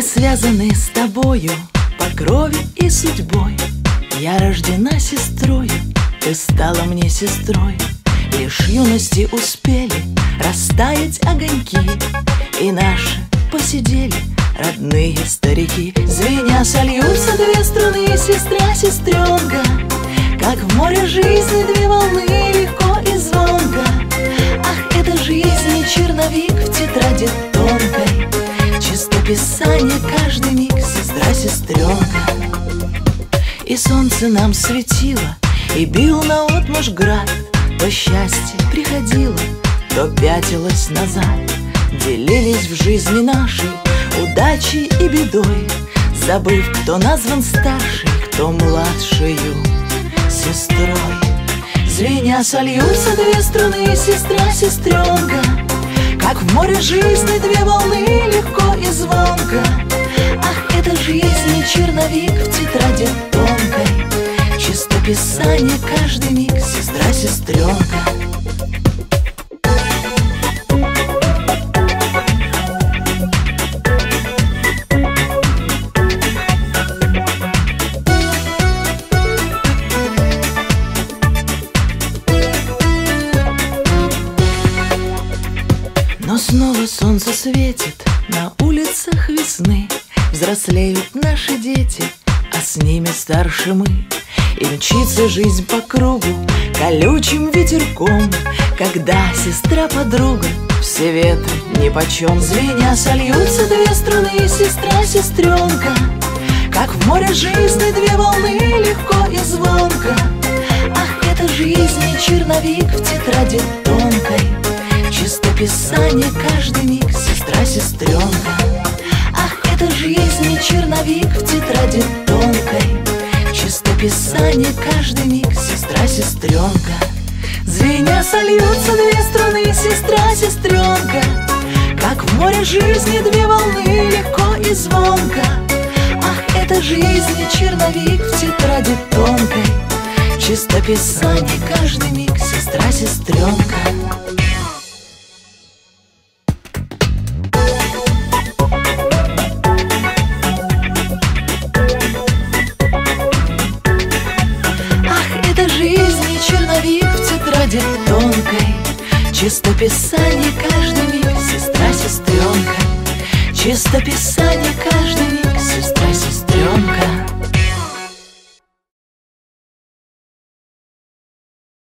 Мы связаны с тобою по крови и судьбой. Я рождена сестрою, ты стала мне сестрой. Лишь юности успели растаять огоньки, и наши посидели родные старики. Звеня сольются две струны, сестра, сестренка, как в море жизни две волны, легко и звонко. Ах, это жизнь, черновик в тетради тонкой, чистописание каждый миг, сестра, сестренка. И солнце нам светило, и бил наотмашь град. То счастье приходило, то пятилось назад. Делились в жизни нашей удачей и бедой, забыв, кто назван старшей, кто младшею сестрой. Звеня сольются две струны, сестра, сестренка, как в море жизни две волны, легко и звонко. Ах, это жизнь, черновик в тетради тонкой, чистописание каждый миг, сестра, сестренка. Но снова солнце светит на улицах весны. Взрослеют наши дети, а с ними старше мы. И мчится жизнь по кругу колючим ветерком, когда сестра-подруга, все ветры нипочем. Звеня сольются две струны, сестра, сестренка, как в море жизни две волны, легко и звонко. Ах, это жизнь, черновик в тетради тонкой, чистописание каждый миг, сестра, сестренка. Ах, это жизнь, черновик в тетради тонкой, чистописание каждый миг, сестра, сестренка. Звеня сольются две струны, сестра, сестренка, как в море жизни две волны, легко и звонко. Ах, это жизнь, черновик в тетради тонкой, чистописание каждый миг, сестра, сестренка. Тонкой, чистописание каждый миг, сестра, сестренка, чистописание